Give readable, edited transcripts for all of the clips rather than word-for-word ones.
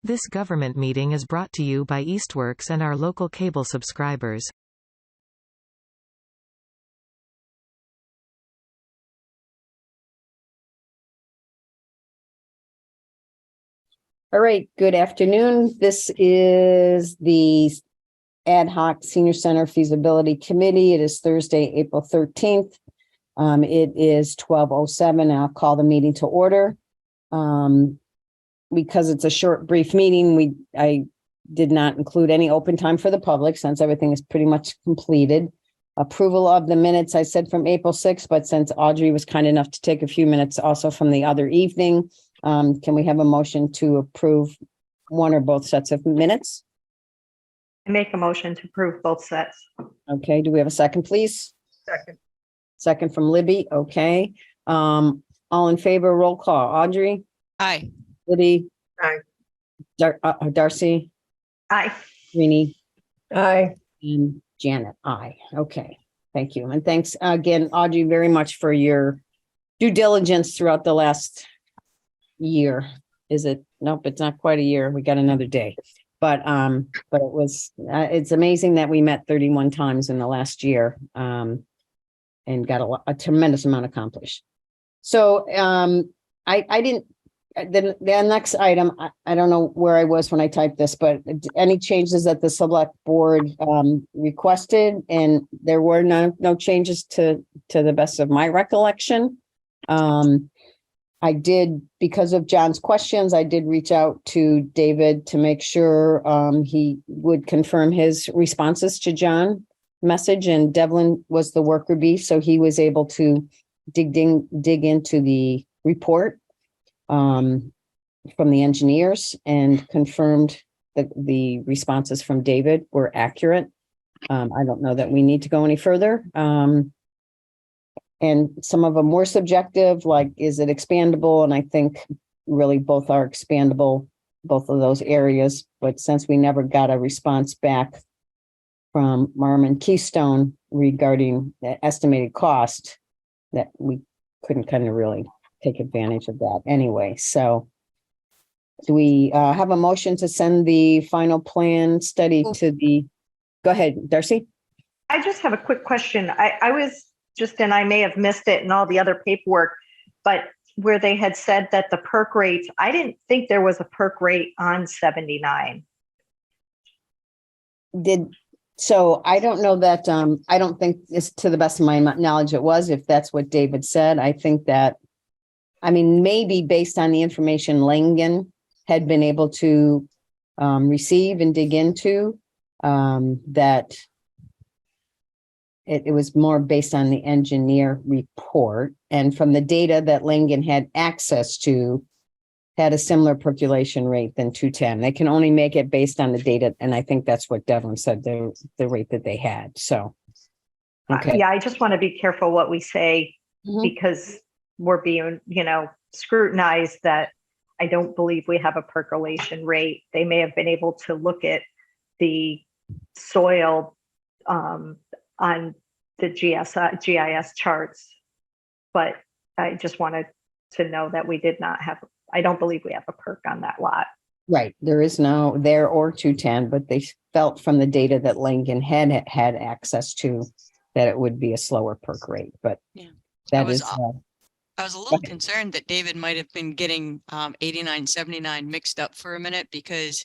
This government meeting is brought to you by Eastworks and our local cable subscribers. All right, good afternoon. This is the Ad Hoc Senior Center Feasibility Committee. It is Thursday, April 13th. It is 12:07. I'll call the meeting to order. Because it's a short, brief meeting, I did not include any open time for the public since everything is pretty much completed. Approval of the minutes, I said from April 6th, but since Audrey was kind enough to take a few minutes also from the other evening, can we have a motion to approve one or both sets of minutes? I make a motion to approve both sets. Okay, do we have a second, please? Second. Second from Libby, okay. All in favor, roll call. Audrey? Aye. Libby? Aye. Darcy? Aye. Rini? Aye. And Janet, aye. Okay, thank you. And thanks again, Audrey, very much for your due diligence throughout the last year. Is it? Nope, it's not quite a year. We got another day. But it was, it's amazing that we met 31 times in the last year and got a tremendous amount accomplished. So I didn't, the next item, I don't know where I was when I typed this, but any changes that the select board requested, and there were no changes to the best of my recollection. I did, because of John's questions, I did reach out to David to make sure he would confirm his responses to John's message, and Devlin was the worker bee, so he was able to dig into the report from the engineers and confirmed that the responses from David were accurate. I don't know that we need to go any further. And some of them were subjective, like, is it expandable? And I think really both are expandable, both of those areas. But since we never got a response back from Marmon Keystone regarding the estimated cost, that we couldn't kind of really take advantage of that anyway. So do we have a motion to send the final plan study to the, go ahead, Darcy. I just have a quick question. I was just, and I may have missed it in all the other paperwork, but where they had said that the perk rates, I didn't think there was a perk rate on 79. So I don't know that, I don't think it's, to the best of my knowledge, it was, if that's what David said. I think that, I mean, maybe based on the information Langen had been able to receive and dig into, that it was more based on the engineer report, and from the data that Langen had access to, had a similar percolation rate than 210. They can only make it based on the data, and I think that's what Devlin said, the rate that they had. So, okay. Yeah, I just want to be careful what we say, because we're being, scrutinized. That I don't believe we have a percolation rate. They may have been able to look at the soil on the GIS charts, but I just wanted to know that we did not have, I don't believe we have a perk on that lot. Right. There is no there or 210, but they felt from the data that Langen had access to that it would be a slower perk rate. But yeah, I was a little concerned that David might have been getting 89, 79 mixed up for a minute, because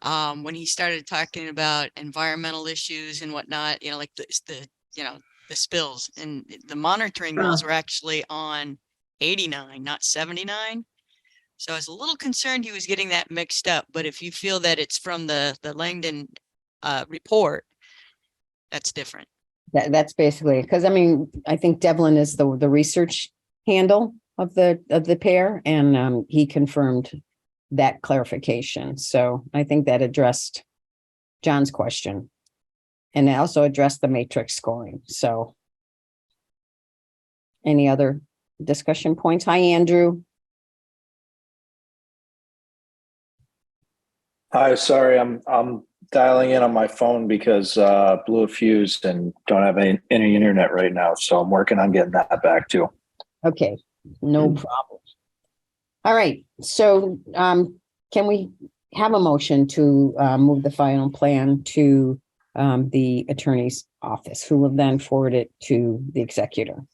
when he started talking about environmental issues and whatnot, like the spills, and the monitoring wells were actually on 89, not 79. So I was a little concerned he was getting that mixed up. But if you feel that it's from the Langdon report, that's different. That's basically, because I mean, I think Devlin is the research handle of the pair, and he confirmed that clarification. So I think that addressed John's question, and it also addressed the matrix scoring. So any other discussion points? Hi, Andrew. Hi, sorry, I'm dialing in on my phone because blew a fuse and don't have any internet right now. So I'm working on getting that back too. Okay, no problem. All right, so can we have a motion to move the final plan to the attorney's office, who will then forward it to the executor.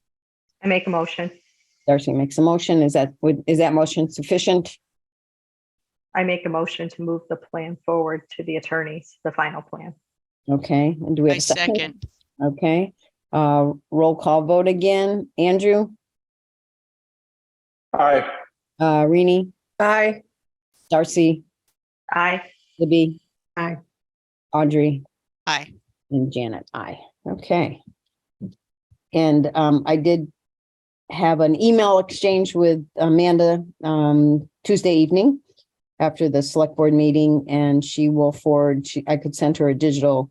I make a motion. Darcy makes a motion. Is that motion sufficient? I make a motion to move the plan forward to the attorneys, the final plan. Okay, and do we have I a second? second. Okay, roll call vote again. Andrew, Aye. Rini, Aye. Darcy, Aye. Libby. Aye. Audrey Aye. and Janet. Aye. Okay. And I did have an email exchange with Amanda Tuesday evening after the select board meeting, and she will forward, I could send her a digital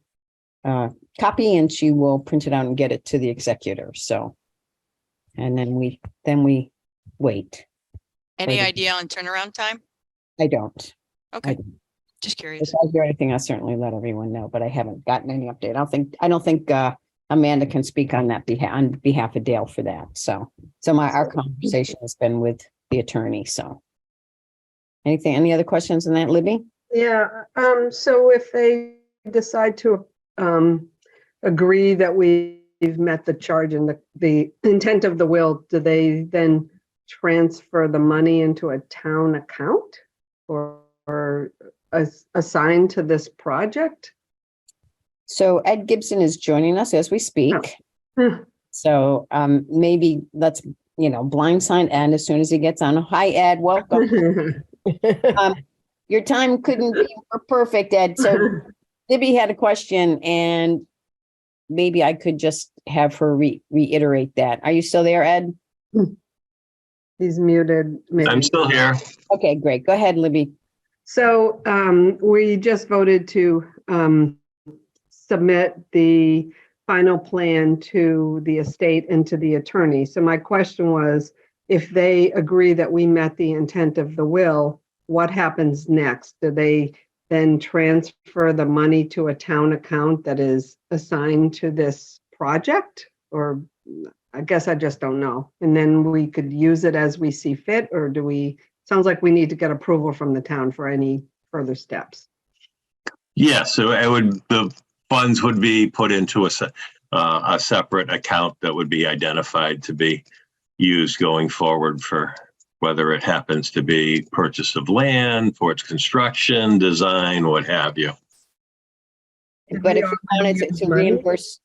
copy and she will print it out and get it to the executor. So, and then we wait. Any Right. idea on turnaround time? I don't. Okay, just curious. If I hear anything, I'll certainly let everyone know, but I haven't gotten any update. I don't think Amanda can speak on that on behalf of Dale for that. So our conversation has been with the attorney. So any other questions on that, Libby? Yeah, so if they decide to agree that we've met the charge and the intent of the will, do they then transfer the money into a town account or assigned to this project? So Ed Gibson is joining us as we speak. Oh. So maybe let's, blindside Ed as soon as he gets on. Hi, Ed, welcome. Your time couldn't be more perfect, Ed. So Libby had a question and maybe I could just have her reiterate that. Are you still there, Ed? He's muted. Maybe. I'm still here. Okay, great. Go ahead, Libby. So we just voted to submit the final plan to the estate and to the attorney. So my question was, if they agree that we met the intent of the will, what happens next? Do they then transfer the money to a town account that is assigned to this project? Or I guess I just don't know. And then we could use it as we see fit, or sounds like we need to get approval from the town for any further steps. Yeah, so the funds would be put into a separate account that would be identified to be used going forward for whether it happens to be purchase of land, for its construction, design, what have you. But if you wanted to reimburse,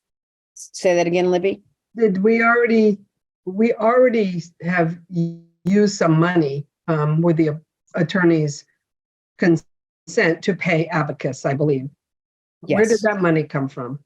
say that again, Libby? Did we already have used some money with the attorney's consent to pay Abacus, I believe. Where did Yes. that money come from?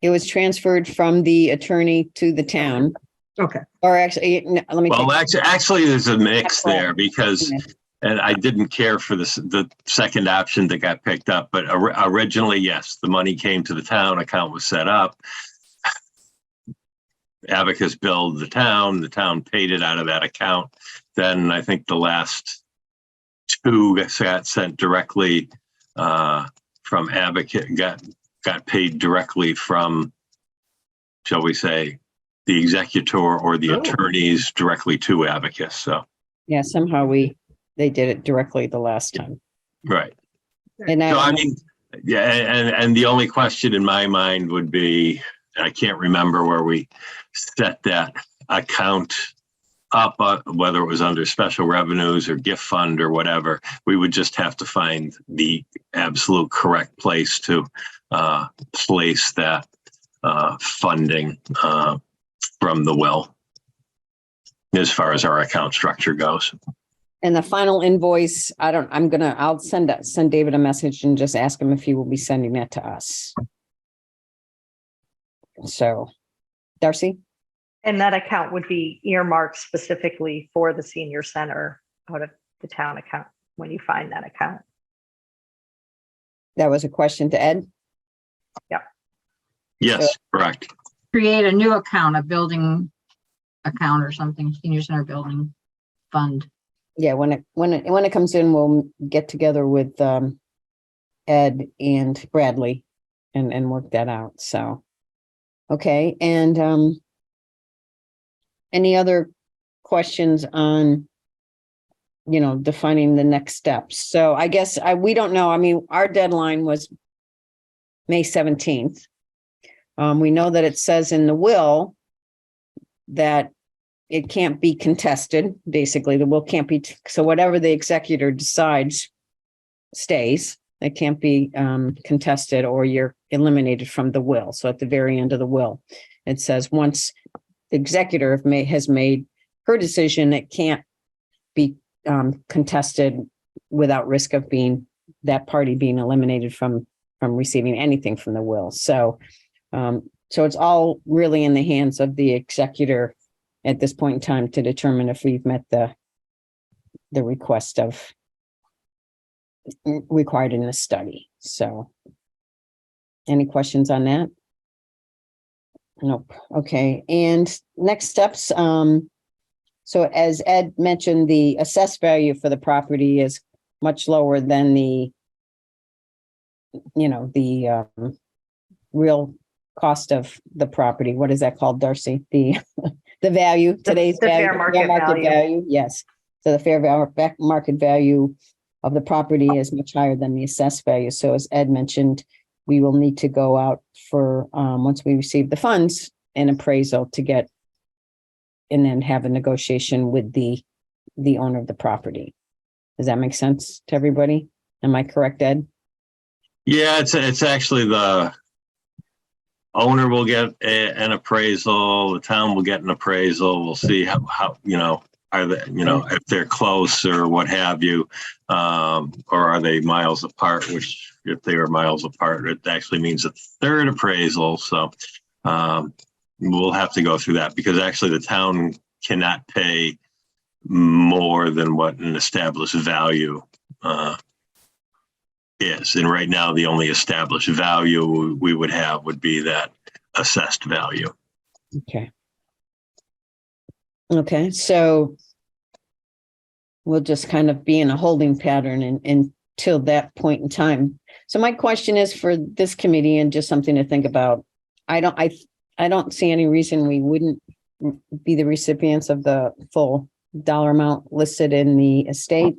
It was transferred from the attorney to the town. Okay. Or actually, no, let me. Well, actually, there's a mix That's there because, Yeah. and I didn't care for the second option that got picked up, but originally, yes, the money came to the town, account was set up. Abacus billed the town paid it out of that account. Then I think the last two got sent directly from Abacus, got paid directly from, shall we say, the executor or the attorneys directly to Abacus. So Yeah, somehow they did it directly the last time. right. And So I mean, yeah, and the only question in my mind would be, I can't remember where we set that account up, whether it was under special revenues or gift fund or whatever. We would just have to find the absolute correct place to place that funding from the will as far as our account structure goes. And the final invoice, I'll send David a message and just ask him if he will be sending that to us. So, Darcy? And that account would be earmarked specifically for the senior center out of the town account when you find that account. That was a question to Ed? Yes, correct. Create a new account, a building account or something, senior center building fund. Yeah, when it comes in, we'll get together with Ed and Bradley and work that out. So, okay. And any other questions on defining the next steps. So I guess we don't know. I mean, our deadline was May 17th. We know that it says in the will that it can't be contested. Basically, the will can't be, so whatever the executor decides stays. It can't be contested or you're eliminated from the will. So at the very end of the will, it says once the executor has made her decision, it can't be contested without risk of that party being eliminated from receiving anything from the will. So it's all really in the hands of the executor at this point in time to determine if we've met the request of required in the study. So any questions on that? Nope. Okay. And next steps. So as Ed mentioned, the assessed value for the property is much lower than the real cost of the property. What is that called, Darcy? The value, today's the value, fair market value. Yes. So the fair market value of the property is much higher than the assessed value. So as Ed mentioned, we will need to go out for, once we receive the funds, an appraisal to get, and then have a negotiation with the owner of the property. Does that make sense to everybody? Am I correct, Ed? Yeah, it's actually the owner will get an appraisal, the town will get an appraisal. We'll see how are they, if they're close or what have you, or are they miles apart, which if they were miles apart, it actually means a third appraisal. So we'll have to go through that because actually the town cannot pay more than what an established value is. And right now, the only established value we would have would be that assessed value. Okay. So we'll just kind of be in a holding pattern until that point in time. So my question is for this committee and just something to think about. I don't see any reason we wouldn't be the recipients of the full dollar amount listed in the estate.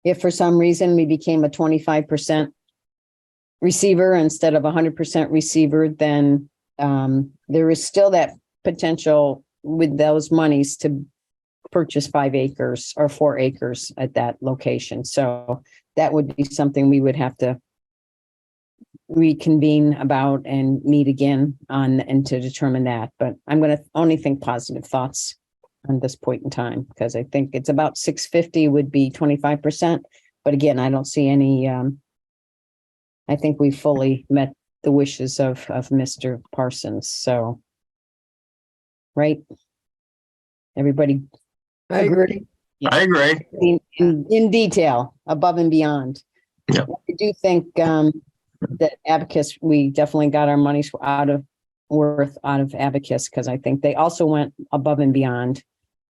If for some reason we became a 25% receiver instead of 100% receiver, then there is still that potential with those monies to purchase 5 acres or 4 acres at that location. So that would be something we would have to reconvene about and meet again on and to determine that. But I'm going to only think positive thoughts on this point in time, because I think it's about 650 would be 25%. But again, I don't see any, I think we fully met the wishes of Mr. Parsons. So, right? Everybody agree? Yeah. I agree. In detail, above and beyond. Yeah. I do think that Abacus, we definitely got our money's worth out of Abacus, because I think they also went above and beyond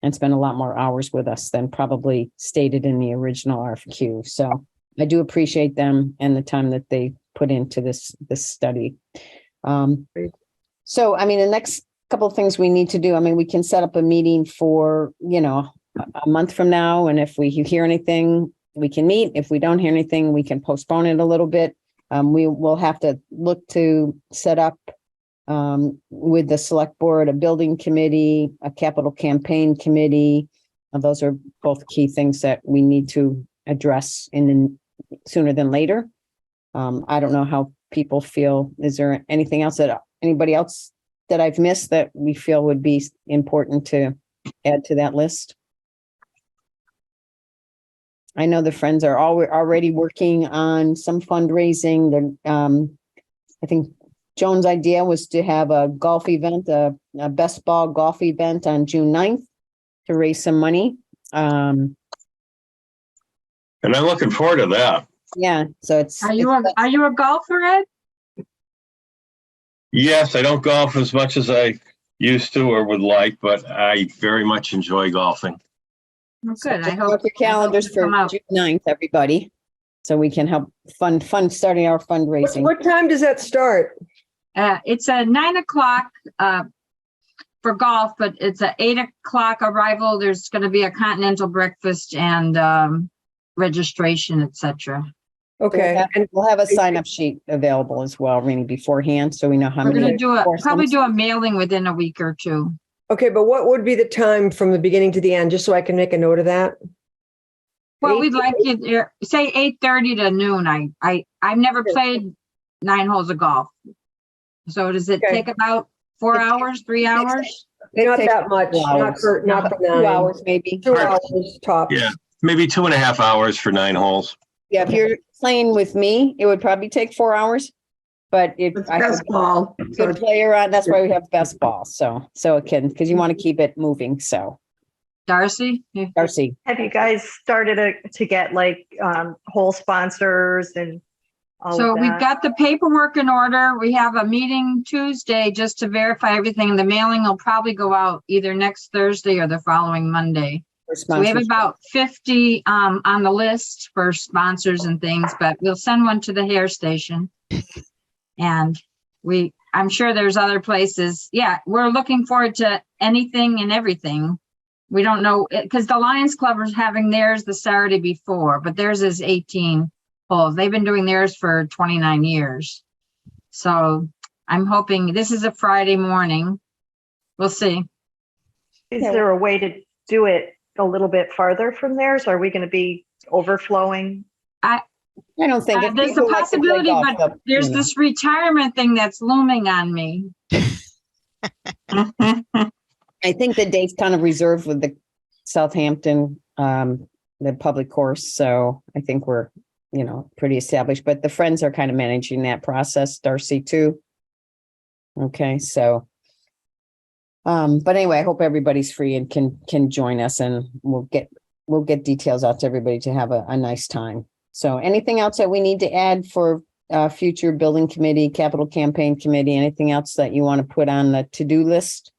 and spent a lot more hours with us than probably stated in the original RFQ. So I do appreciate them and the time that they put into this study. So, I mean, the next couple of things we need to do, I mean, we can set up a meeting for, a month from now. And if we hear anything, we can meet. If we don't hear anything, we can postpone it a little bit. We will have to look to set up with the select board, a building committee, a capital campaign committee. Those are both key things that we need to address sooner than later. I don't know how people feel. Is there anything else anybody else that I've missed that we feel would be important to add to that list? I know the Friends are already working on some fundraising. I think Joan's idea was to have a golf event, a best ball golf event on June 9th to raise some money. And I'm looking forward to that. Yeah. So Are you a golfer, Ed? Yes, I don't golf as much as I used to or would like, but I very much enjoy golfing. Well, good. I hope your calendars for June 9th, everybody, so we can help fund starting our fundraising. What time does that start? It's 9 o'clock. for golf, but it's a 8 o'clock arrival. There's going to be a continental breakfast and registration, etc. Okay. And We'll have a sign-up sheet available as well, Rini, beforehand, so we know how We're many. going to probably foursomes. do a mailing within a week or two. Okay, but what would be the time from the beginning to the end, just so I can make a note of that? Well, we'd like you there, say 8:30 to noon. I've never played 9 holes of golf. So does it Okay. take about 4 hours, 3 hours? Not takes that much, 2 not hours. for 2 9. hours, maybe. 2 hours tops. Yeah, maybe 2.5 hours for 9 holes. Yeah, if you're playing with me, it would probably take 4 hours. But if It's I have best a ball. So good player on, that's why we have best ball. So it can, because you want to keep it moving. So Darcy? Darcy, Have you guys started to get like whole sponsors and all So of we've that? got the paperwork in order. We have a meeting Tuesday just to verify everything. The mailing will probably go out either next Thursday or the following Monday. for So we have sponsorship. about 50 on the list for sponsors and things, but we'll send one to the hair station. And I'm sure there's other places. Yeah, we're looking forward to anything and everything. We don't know, because the Lions Club is having theirs the Saturday before, but theirs is 18 holes. They've been doing theirs for 29 years. So I'm hoping, this is a Friday morning. We'll see. Is there a way to do it a little bit farther from theirs? Are we going to be overflowing? I don't think if There's a people like to play possibility, golf, but they'll, there's you know. this retirement thing that's looming on me. I think the date's kind of reserved with the Southampton, the public course. So I think we're, pretty established, but the friends are kind of managing that process, Darcy too. Okay, so. But anyway, I hope everybody's free and can join us, and we'll get details out to everybody to have a nice time. So anything else that we need to add for future building committee, capital campaign committee, anything else that you want to put on the to-do list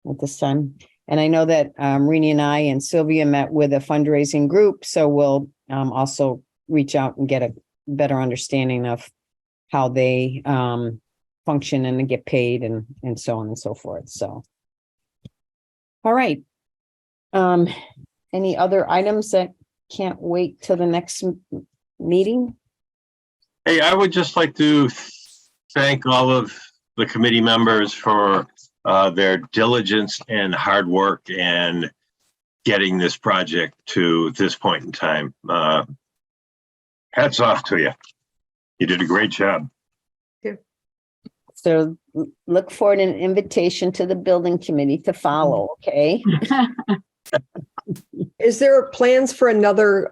at this time? And I know that Rini and I and Sylvia met with a fundraising group, so we'll also reach out and get a better understanding of how they function and get paid and so on and so forth. So, all right. Any other items that can't wait till the next meeting? Hey, I would just like to thank all of the committee members for their diligence and hard work and getting this project to this point in time. Hats off to you. You did a great job. So look for an invitation to the building committee to follow, okay? Is there plans for another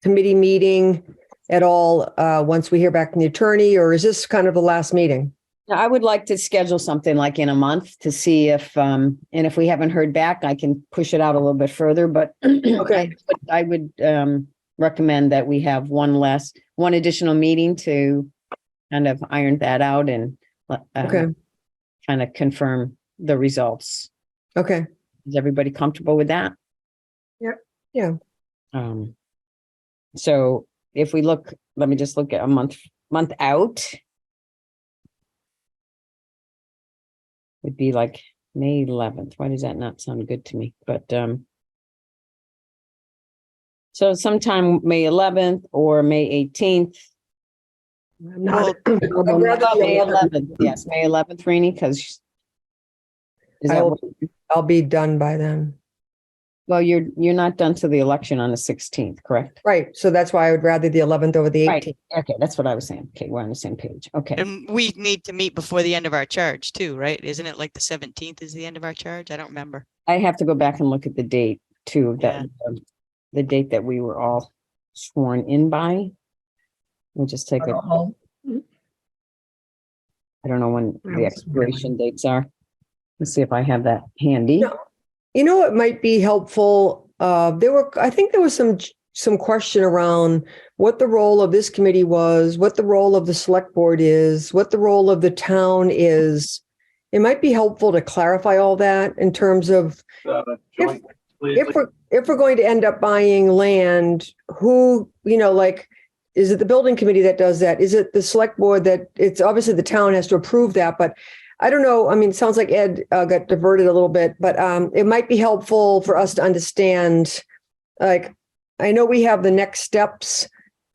committee meeting at all once we hear back from the attorney, or is this kind of the last meeting? I would like to schedule something like in a month to see if, and if we haven't heard back, I can push it out a little bit further, but Okay. I would recommend that we have one additional meeting to kind of iron that out and Okay. kind of confirm the results. Okay. Is everybody comfortable with that? Yep. Yeah. So if we look, let me just look at a month out. Would be like May 11th. Why does that not sound good to me? But so sometime May 11th or May 18th. Not, May 11th. Yes, May 11th, Rini, because I'll be done by then. well, you're not done to the election on the 16th, correct? Right. So that's why I would rather the 11th over the 18th. Right. Okay, that's what I was saying. Okay, we're on the same page. Okay. And we need to meet before the end of our charge too, right? Isn't it like the 17th is the end of our charge? I don't remember. I have to go back and look at the date too, that Yeah. the date that we were all sworn in by. We'll just take a, I don't know when the expiration dates are. Let's see if I have that handy. No. You know, it might be helpful. I think there was some question around what the role of this committee was, what the role of the select board is, what the role of the town is. It might be helpful to clarify all that in terms of if we're going to end up buying land, who, is it the building committee that does that? Is it the select board that it's obviously the town has to approve that, but I don't know. I mean, it sounds like Ed got diverted a little bit, but it might be helpful for us to understand, like, I know we have the next steps,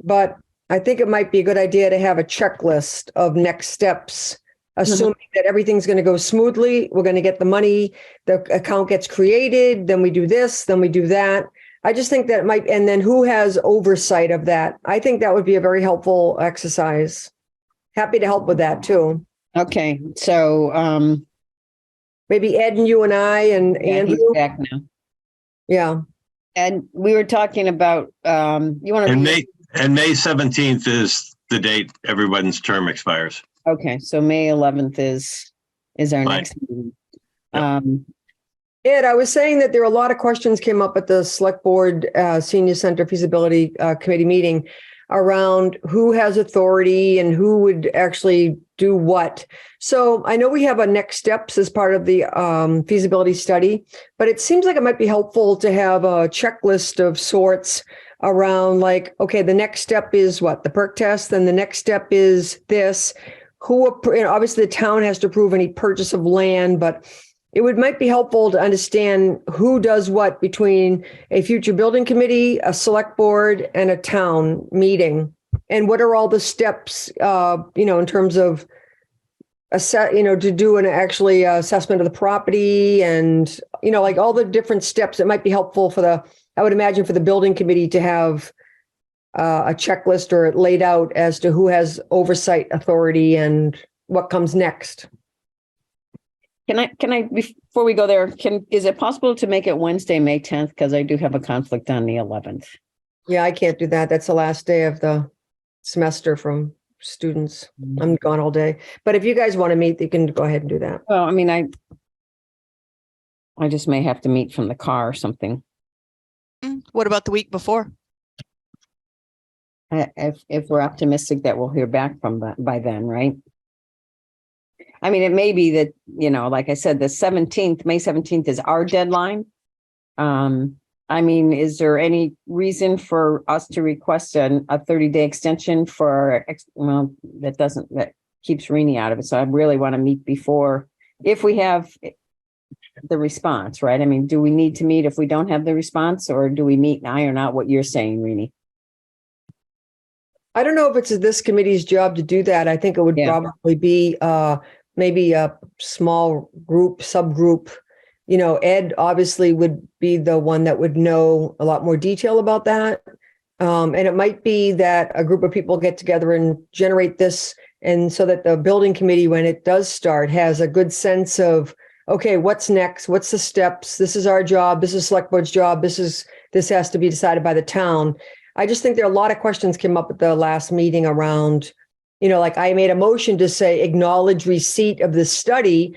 but I think it might be a good idea to have a checklist of next steps, assuming that everything's going to go smoothly. We're going to get the money, the account gets created, then we do this, then we do that. I just think that it might, and then who has oversight of that? I think that would be a very helpful exercise. Happy to help with that too. Okay, so, Maybe Ed and you and I and yeah, he's Andrew. back now. Yeah. And we were talking about, you want to. And May 17th is the date everyone's term expires. Okay, so May 11th is our Fine. next meeting. Yep. Ed, I was saying that there are a lot of questions came up at the Select Board Senior Center Feasibility Committee meeting around who has authority and who would actually do what. So I know we have a next steps as part of the feasibility study, but it seems like it might be helpful to have a checklist of sorts around, like, okay, the next step is what? The perk test. Then the next step is this. Obviously the town has to approve any purchase of land, but might be helpful to understand who does what between a future building committee, a select board, and a town meeting. And what are all the steps, in terms of to do an actually assessment of the property and, like all the different steps. It might be helpful I would imagine for the building committee to have a checklist or it laid out as to who has oversight authority and what comes next. Can I, before we go there, is it possible to make it Wednesday, May 10th? Because I do have a conflict on the 11th. Yeah, I can't do that. That's the last day of the semester from students. I'm gone all day. But if you guys want to meet, you can go ahead and do that. Well, I mean, I just may have to meet from the car or something. What about the week before? If we're optimistic that we'll hear back from by then, right? I mean, it may be that, like I said, May 17th is our deadline. I mean, is there any reason for us to request a 30-day extension that keeps Rini out of it. So I really want to meet before, if we have the response, right? I mean, do we need to meet if we don't have the response, or do we meet and iron out what you're saying, Rini? I don't know if it's this committee's job to do that. I think it would probably be maybe a small group, subgroup. Ed obviously would be the one that would know a lot more detail about that. And it might be that a group of people get together and generate this, and so that the building committee, when it does start, has a good sense of, okay, what's next? What's the steps? This is our job. This is select board's job. This has to be decided by the town. I just think there are a lot of questions came up at the last meeting around, like I made a motion to say acknowledge receipt of the study,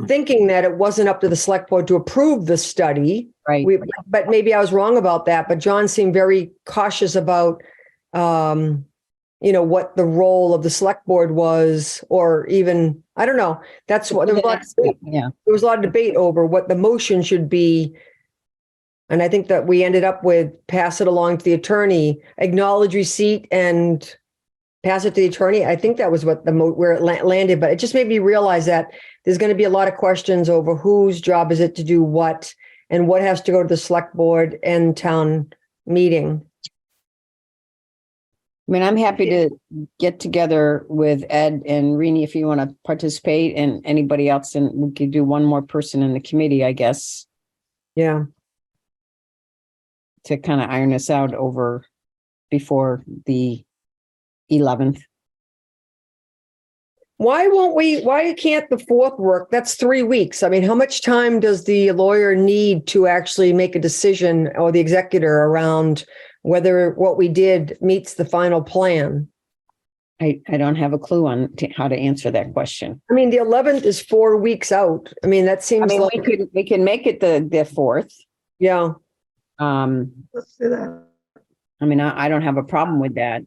thinking that it wasn't up to the select board to approve the study. Right. But maybe I was wrong about that. But John seemed very cautious about, what the role of the select board was, or even, I don't know. That's what there was there was a lot of debate over what the motion should be. And I think that we ended up with pass it along to the attorney, acknowledge receipt and pass it to the attorney. I think that was what where it landed, but it just made me realize that there's going to be a lot of questions over whose job is it to do what, and what has to go to the select board and town meeting. I mean, I'm happy to get together with Ed and Rini if you want to participate, and anybody else, and we could do one more person in the committee, I guess. Yeah. To kind of iron this out before the 11th. Why can't the 4th work? That's 3 weeks. I mean, how much time does the lawyer need to actually make a decision, or the executor, around whether what we did meets the final plan? I don't have a clue on how to answer that question. I mean, the 11th is 4 weeks out. I mean, that seems like we can make it the 4th. Yeah. Let's do that. I mean, I don't have a problem with that.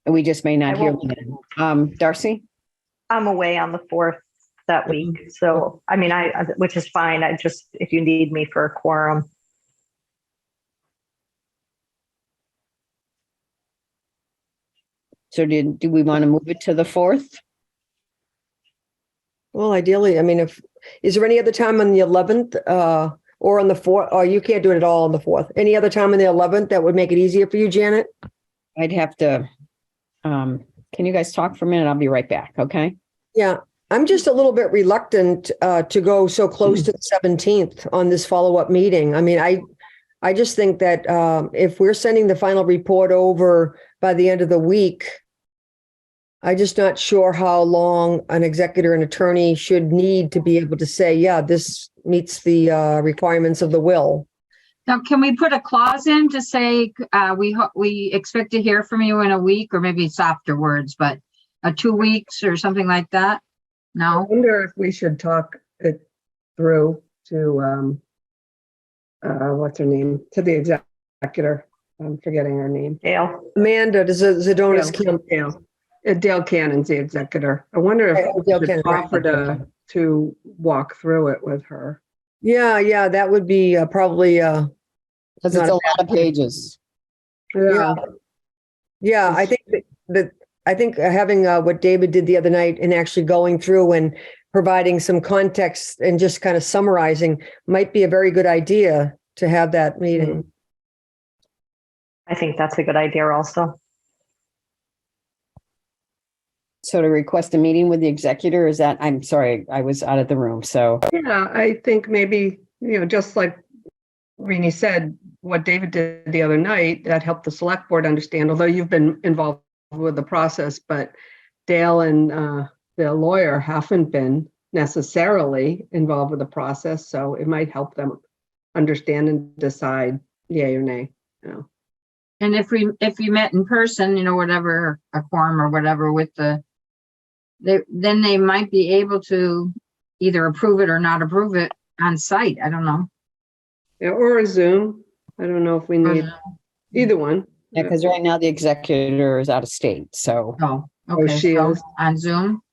We just may not hear. Darcy? I'm away on the 4th that week. So, I mean, which is fine. If you need me for a quorum. So do we want to move it to the 4th? Well, ideally, I mean, is there any other time on the 11th, or on the 4th? Or you can't do it at all on the 4th? Any other time on the 11th that would make it easier for you, Janet? I'd have to, can you guys talk for a minute? I'll be right back, okay? Yeah, I'm just a little bit reluctant to go so close to the 17th on this follow-up meeting. I mean, I just think that if we're sending the final report over by the end of the week, I'm just not sure how long an executor and attorney should need to be able to say, yeah, this meets the requirements of the will. Now, can we put a clause in to say, we expect to hear from you in a week, or maybe softer words, but 2 weeks or something like that? I No? wonder if we should talk it through to, what's her name, to the executor. I'm forgetting her name. Dale. Amanda, Zedonis Kim. Dale Cannon's the executor. I wonder if Right, Dale we should Cannon, offer right. to walk through it with her. Yeah, that would be probably, Because it's Not a a lot of pages. yeah, I think I think having what David did the other night and actually going through and providing some context and just kind of summarizing might be a very good idea to have that meeting. I think that's a good idea also. So to request a meeting with the executor, is that, I'm sorry, I was out of the room, so. Yeah, I think maybe, just like Rini said, what David did the other night, that helped the select board understand, although you've been involved with the process, but Dale and the lawyer haven't been necessarily involved with the process, so it might help them understand and decide yay or nay. And if you met in person, whatever, a quorum or whatever with then they might be able to either approve it or not approve it on site. I don't know. Yeah, or a Zoom. I don't know if we need either one. Yeah, because right now the executor is out of state, so. Oh, okay. she So is. on Zoom?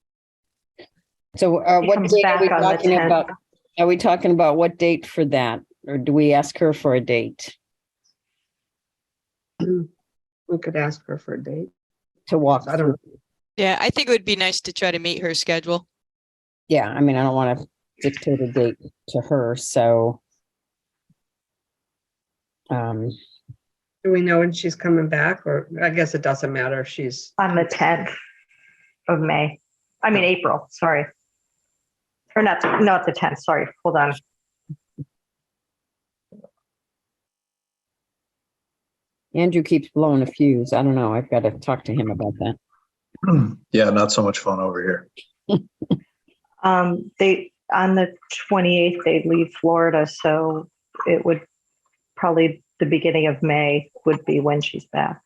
So He what comes date are we back on the talking 10th. about? Are we talking about what date for that? Or do we ask her for a date We could ask her for a date. to walk I don't through? know. Yeah, I think it would be nice to try to meet her schedule. Yeah, I mean, I don't want to dictate a date to her, so. Do we know when she's coming back, or I guess it doesn't matter if she's, On the 10th of May. I mean, April, sorry. Or not the 10th, sorry. Hold on. Andrew keeps blowing a fuse. I don't know. I've got to talk to him about that. Yeah, not so much fun over here. On the 28th, they leave Florida, so it would probably the beginning of May would be when she's back.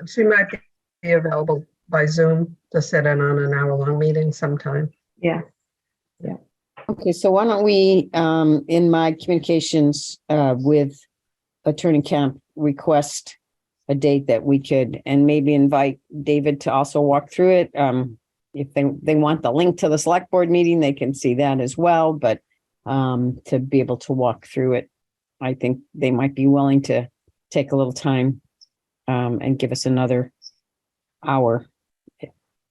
she might be available by Zoom to sit in on an hour-long meeting sometime. Yeah. Okay, so why don't we, in my communications with Attorney Kemp, request a date that we could, and maybe invite David to also walk through it. If they want the link to the select board meeting, they can see that as well, but to be able to walk through it, I think they might be willing to take a little time and give us another hour.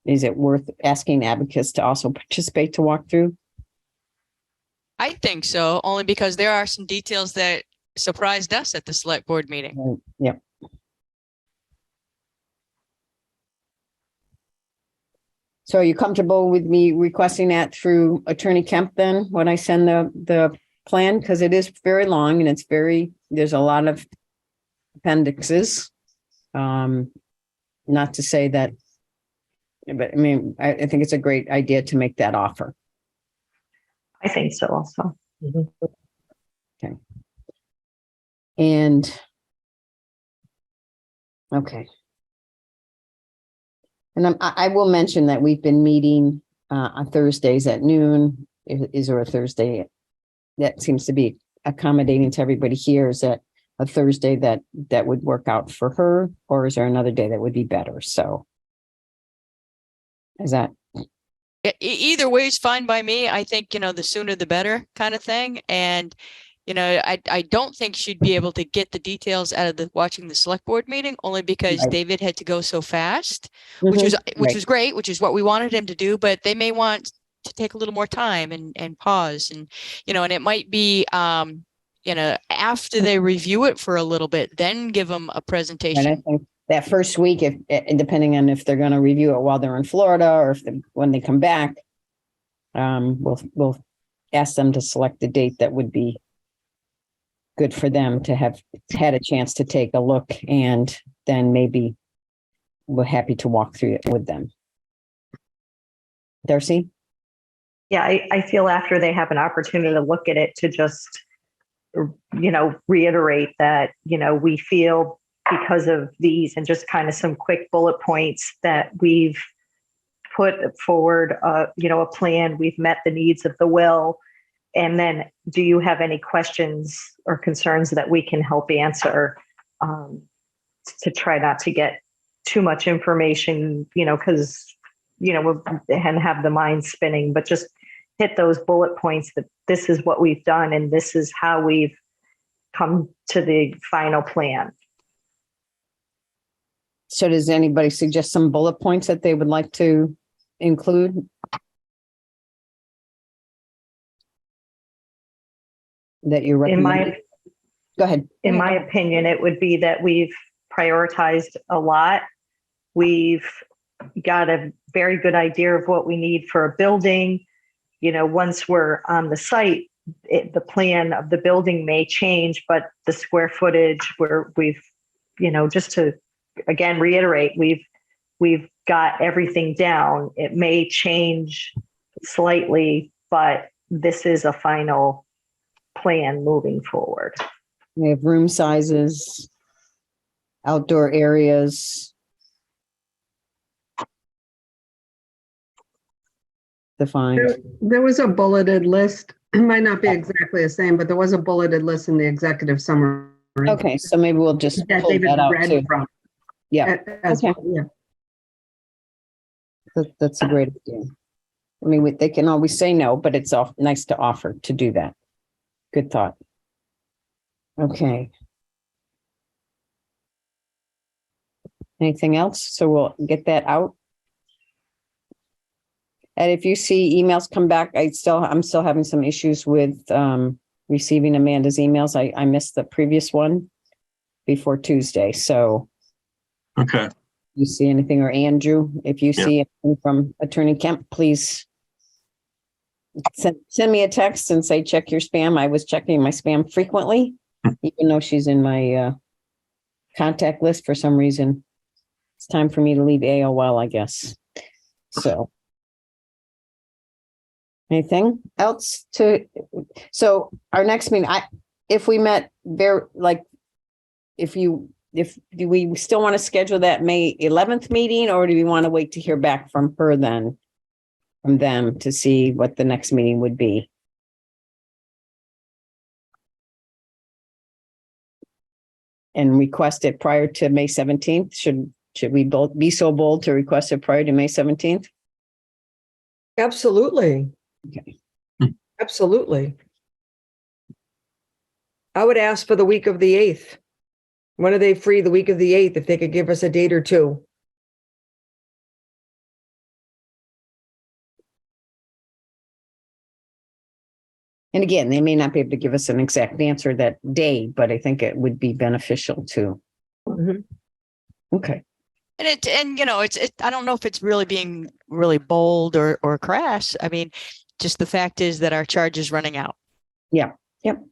Is it worth asking Abacus to also participate to walk through? I think so, only because there are some details that surprised us at the select board meeting. Yep. So are you comfortable with me requesting that through Attorney Kemp then, when I send the plan? Because it is very long and there's a lot of appendixes. Not to say that, but I mean, I think it's a great idea to make that offer. I think so also. Okay. And, okay. And I will mention that we've been meeting on Thursdays at noon. Is there a Thursday that seems to be accommodating to everybody here? Is that a Thursday that would work out for her, or is there another day that would be better? So is that? Either way is fine by me. I think, the sooner the better kind of thing. And, I don't think she'd be able to get the details out of watching the select board meeting, only because Right. David had to go so fast, which was Right. great, which is what we wanted him to do, but they may want to take a little more time and pause and, and it might be, after they review it for a little bit, then give them a And I presentation. think that first week, if depending on if they're going to review it while they're in Florida or when they come back, we'll ask them to select the date that would be good for them to have had a chance to take a look, and then maybe we're happy to walk through it with them. Darcy? Yeah, I feel after they have an opportunity to look at it, to just, reiterate that, we feel because of these, and just kind of some quick bullet points, that we've put forward, a plan, we've met the needs of the will. And then, do you have any questions or concerns that we can help answer, to try not to get too much information, because, and have the mind spinning, but just hit those bullet points that this is what we've done and this is how we've come to the final plan. So does anybody suggest some bullet points that they would like to include? That you recommend? Go ahead. In my opinion, it would be that we've prioritized a lot. We've got a very good idea of what we need for a building. Once we're on the site, the plan of the building may change, but the square footage we've, just to, again, reiterate, we've got everything down. It may change slightly, but this is a final plan moving forward. We have room sizes, outdoor areas. Defined. There was a bulleted list. It might not be exactly the same, but there was a bulleted list in the executive summary. Okay, so maybe we'll just That pull David that out read too. from. Yeah, Okay. okay. That's a great idea. I mean, they can always say no, but it's nice to offer to do that. Good thought. Okay. Anything else? So we'll get that out. And if you see emails come back, I'm still having some issues with receiving Amanda's emails. I missed the previous one before Tuesday. So Okay. you see anything, or Andrew, if you see anything from Attorney Kemp, please send me a text and say, check your spam. I was checking my spam frequently, even though she's in my contact list for some reason. It's time for me to leave AOL, I guess. So anything else so our next meeting, if we met do we still want to schedule that May 11th meeting, or do we want to wait to hear back from them to see what the next meeting would be? And request it prior to May 17th? Should we both be so bold to request it prior to May 17th? Absolutely. Okay. Absolutely. I would ask for the week of the 8th. When are they free the week of the 8th, if they could give us a date or two? And again, they may not be able to give us an exact answer that day, but I think it would be beneficial too. Mhm. Okay. And I don't know if it's really being really bold or crass. I mean, just the fact is that our charge is running out. Yeah. Yep.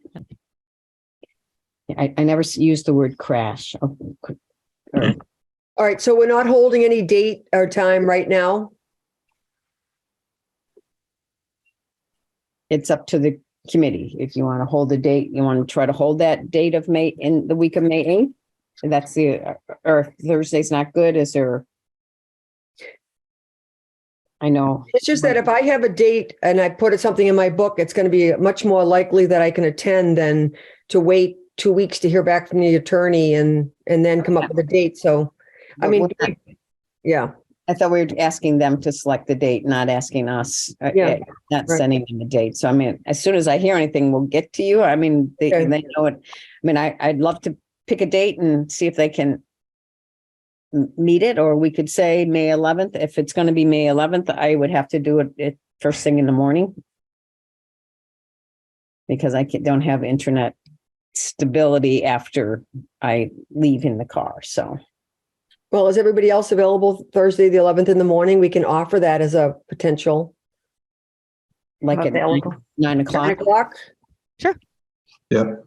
I never used the word crash. All right, so we're not holding any date or time right now? It's up to the committee. If you want to hold the date, you want to try to hold that date of May in the week of May 8th. And that's or Thursday's not good. Is there? I know. It's just that if I have a date and I put something in my book, it's going to be much more likely that I can attend than to wait 2 weeks to hear back from the attorney and then come up with a date. So, I mean, yeah. I thought we were asking them to select the date, not asking us, Yeah. not Right. sending them the date. So, I mean, as soon as I hear anything, we'll get to you. I mean, they know it. I mean, I'd love to pick a date and see if they can meet it, or we could say May 11th. If it's going to be May 11th, I would have to do it first thing in the morning. Because don't have internet stability after I leave in the car, so. Well, is everybody else available Thursday, the 11th in the morning? We can offer that as a potential Like I'm at available. 9 9 o'clock. o'clock. Yep.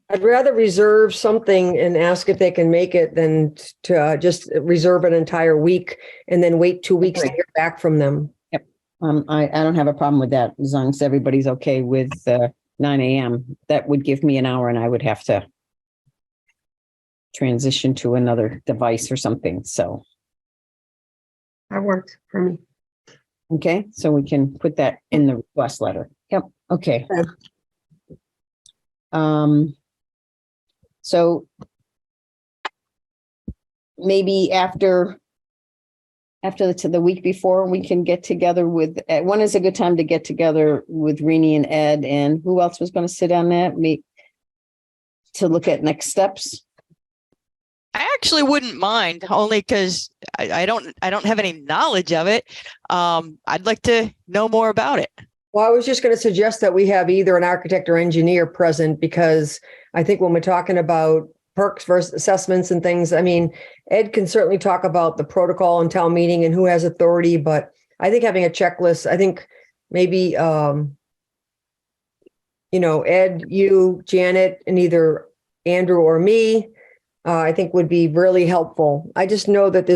I'd rather reserve something and ask if they can make it than to just reserve an entire week and then wait 2 weeks to Right. hear back from them. I don't have a problem with that, as long as everybody's okay with 9 a.m. That would give me an hour and I would have to transition to another device or something, so, That worked for me. okay, so we can put that in the request letter. Yep, okay. Okay. So maybe after the week before, we can get together with, when is a good time to get together with Rini and Ed, and who else was going to sit on that? Me, to look at next steps? I actually wouldn't mind, only because I don't have any knowledge of it. I'd like to know more about it. Well, I was just going to suggest that we have either an architect or engineer present, because I think when we're talking about perks versus assessments and things, I mean, Ed can certainly talk about the protocol and town meeting and who has authority, but I think having a checklist, I think maybe, Ed, you, Janet, and either Andrew or me, I think would be really helpful. I just know that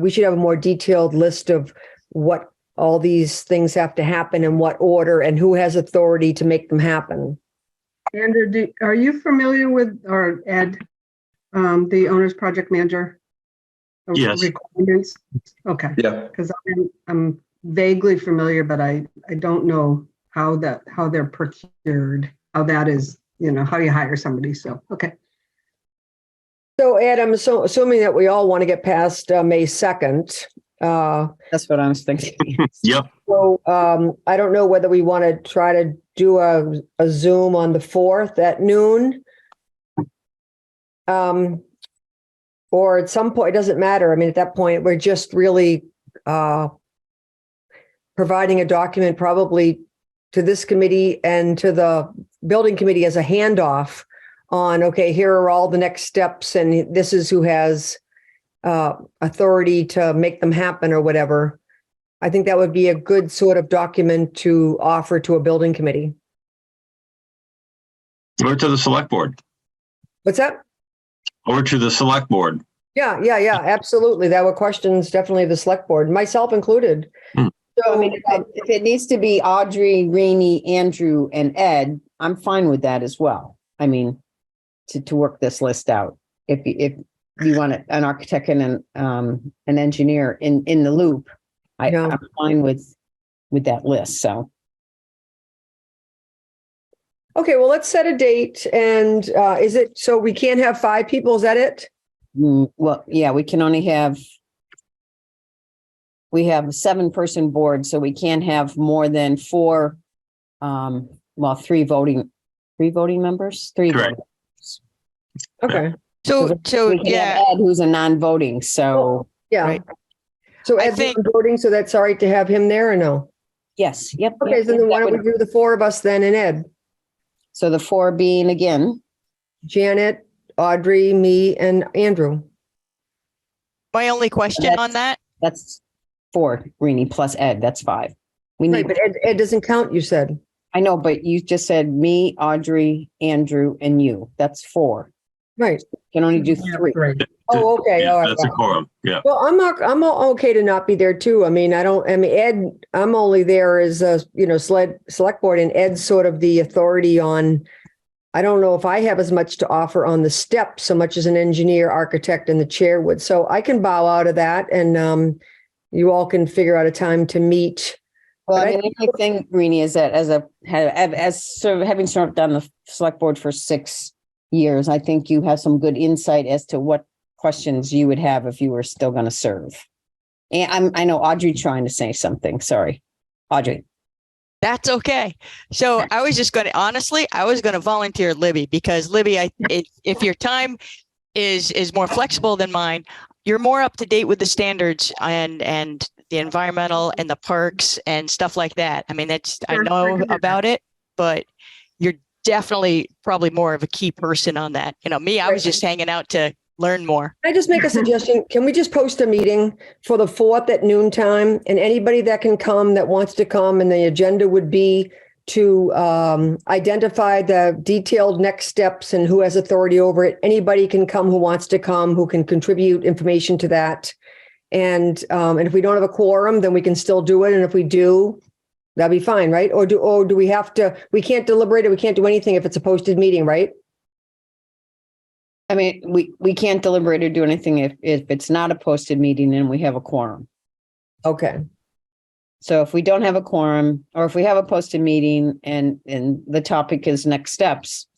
we should have a more detailed list of what all these things have to happen in what order and who has authority to make them happen. Andrew, are you familiar with, or Ed, the owner's project manager? Yes. Requirements? Okay. Yeah. Because I'm vaguely familiar, but I don't know how they're procured, how that is, how you hire somebody. So, okay. So Ed, I'm assuming that we all want to get past May 2nd. That's what I was thinking. Yep. So I don't know whether we want to try to do a Zoom on the 4th at noon. Or at some point, it doesn't matter. I mean, at that point, we're just really providing a document probably to this committee and to the building committee as a handoff on, okay, here are all the next steps and this is who has authority to make them happen or whatever. I think that would be a good sort of document to offer to a building committee. Or to the select board. What's that? Or to the select board. Yeah, absolutely. That were questions, definitely the select board, myself included. So, I mean, if it needs to be Audrey, Rini, Andrew, and Ed, I'm fine with that as well. I mean, to work this list out. If you want an architect and an engineer in the loop, I'm fine with that list. So. Okay, well, let's set a date. And is it so we can't have 5 people? Is that it? Well, yeah, we can only we have a 7-person board, so we can't have more than 4, 3 voting members, 3 Correct. voting. Okay. So We can yeah, have Ed, who's a non-voting, so. Yeah. Right. So I Ed's think- voting, so that's all right to have him there or no? Yes, yep. Okay, yep, so yep, then why that don't we would- do the 4 of us then and Ed? So the 4 being again, Janet, Audrey, me, and Andrew. my only question on that, that's 4, Rini, plus Ed, that's 5. We Right, need, but Ed doesn't count, you said. I know, but you just said me, Audrey, Andrew, and you. That's 4. Right. Can only do 3. Oh, okay, Yeah, all right. that's a quorum. Yeah. Well, I'm okay to not be there too. I mean, Ed, I'm only there as a, select board, and Ed's sort of the authority on, I don't know if I have as much to offer on the steps so much as an engineer, architect, and the chair would. So I can bow out of that, and you all can figure out a time to meet. Well, But I mean, the only thing, Rini, is that as sort of having sort of done the select board for 6 years, I think you have some good insight as to what questions you would have if you were still going to serve. And I know Audrey trying to say something. Sorry, Audrey. that's okay. So I was just going to, honestly, I was going to volunteer Libby, because Libby, if your time is more flexible than mine, you're more up to date with the standards and the environmental and the parks and stuff like that. I mean, I Sure, I know can do about it, but you're definitely probably more of a key person on that. Me, I was just hanging out to learn more. Can I just make a suggestion? Can we just post a meeting for the 4th at noon time, and anybody that can come that wants to come, and the agenda would be to identify the detailed next steps and who has authority over it. Anybody can come who wants to come, who can contribute information to that. And if we don't have a quorum, then we can still do it. And if we do, that'd be fine, right? Or do we have to, we can't deliberate it, we can't do anything if it's a posted meeting, right? I mean, we can't deliberate or do anything if it's not a posted meeting and we have a quorum. Okay. So if we don't have a quorum, or if we have a posted meeting and the topic is next steps,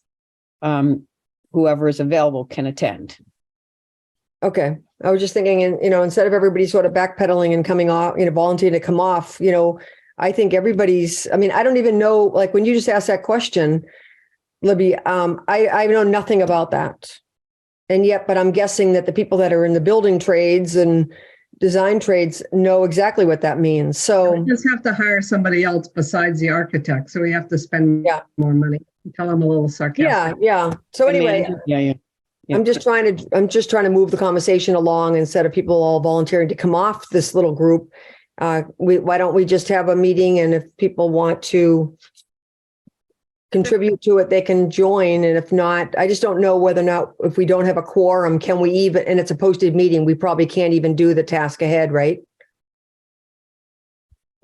whoever is available can attend. Okay. I was just thinking, and instead of everybody sort of backpedaling and coming off, volunteering to come off, I think everybody's, I don't even know, like when you just asked that question, Libby, I know nothing about that. And yet, but I'm guessing that the people that are in the building trades and design trades know exactly what that means. So We just have to hire somebody else besides the architect. So we have to spend more money. Tell them a little sarcastic. yeah. So anyway, Yeah. I'm just trying to move the conversation along instead of people all volunteering to come off this little group. Why don't we just have a meeting, and if people want to contribute to it, they can join. And if not, I just don't know whether or not, if we don't have a quorum, can we even, and it's a posted meeting, we probably can't even do the task ahead, right?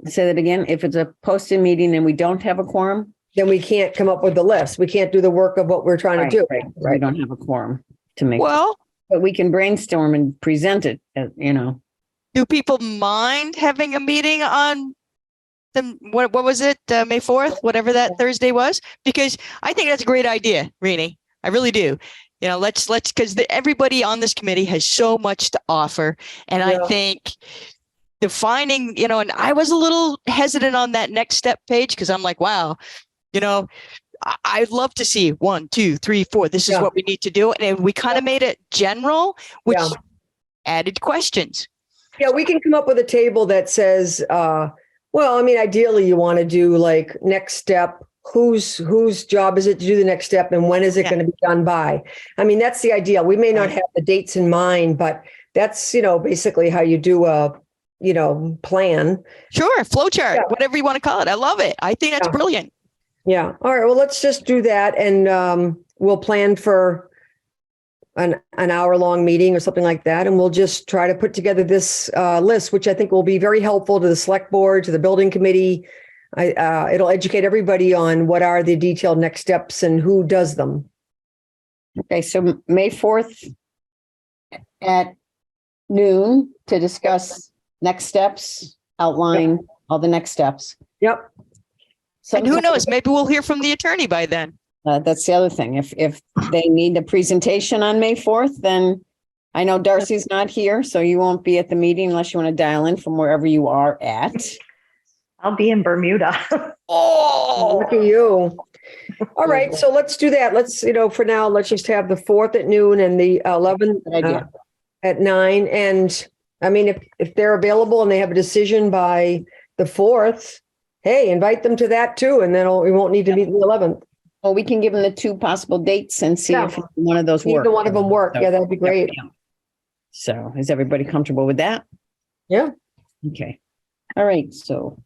Say that again. If it's a posted meeting and we don't have a quorum, then we can't come up with the list. We can't do the work of what we're trying to do. Right. We don't have a quorum to make. Well, but we can brainstorm and present it, do people mind having a meeting on what was it, May 4th, whatever that Thursday was? Because I think that's a great idea, Rini. I really do. Let's because everybody on this committee has so much to offer, and I think defining, and I was a little hesitant on that next step page because I'm like, wow, I'd love to see 1, 2, 3, 4. This is what we need to do, and we kind of made it general, which added questions. Yeah, we can come up with a table that says, ideally you want to do like next step, whose job is it to do the next step, and when is it going to be done by? That's the idea. We may not have the dates in mind, but that's, basically how you do a, plan. Sure. Flow chart, whatever you want to call it. I love it. I think that's brilliant. Yeah. All right. Well, let's just do that. And we'll plan for an hour-long meeting or something like that. And we'll just try to put together this list, which I think will be very helpful to the select board, to the building committee. It'll educate everybody on what are the detailed next steps and who does them. Okay. So May 4th at noon to discuss next steps, outline all the next steps. Yep. And who knows? Maybe we'll hear from the attorney by then. That's the other thing. If they need a presentation on May 4th, then I know Darcy's not here, so you won't be at the meeting unless you want to dial in from wherever you are at. I'll be in Bermuda. Oh, look at you. All right. So let's do that. Let's, for now, let's just have the 4th at noon and the 11th at 9. And if they're available and they have a decision by the 4th, hey, invite them to that too. And then we won't need to meet the 11th. Well, we can give them the 2 possible dates and see if one of those work. Either one of them work. Yeah, that'd be great. So is everybody comfortable with that? Yeah. Okay. All right. So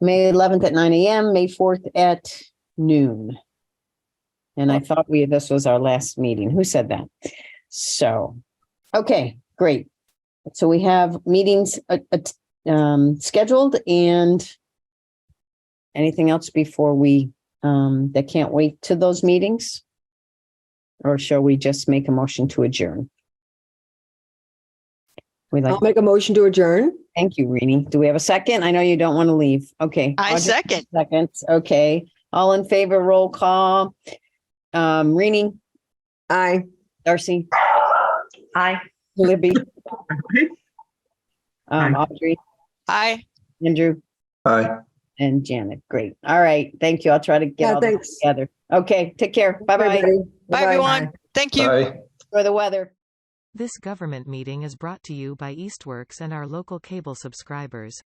May 11th at 9 a.m., May 4th at noon. And I thought this was our last meeting. Who said that? So, okay, great. So we have meetings scheduled, and anything else before we that can't wait to those meetings? Or shall we just make a motion to adjourn? I'll make a motion to adjourn. Thank you, Rini. Do we have a second? I know you don't want to leave. Okay. I second. Okay. All in favor, roll call. Rini. Aye. Darcy. Aye. Libby. Audrey. Aye. Andrew. Aye. And Janet. Great. All right. Thank you. I'll try to get all this together. Okay. Take care. Bye-bye. Bye, everyone. Thank you. Aye. For the weather. This government meeting is brought to you by Eastworks and our local cable subscribers.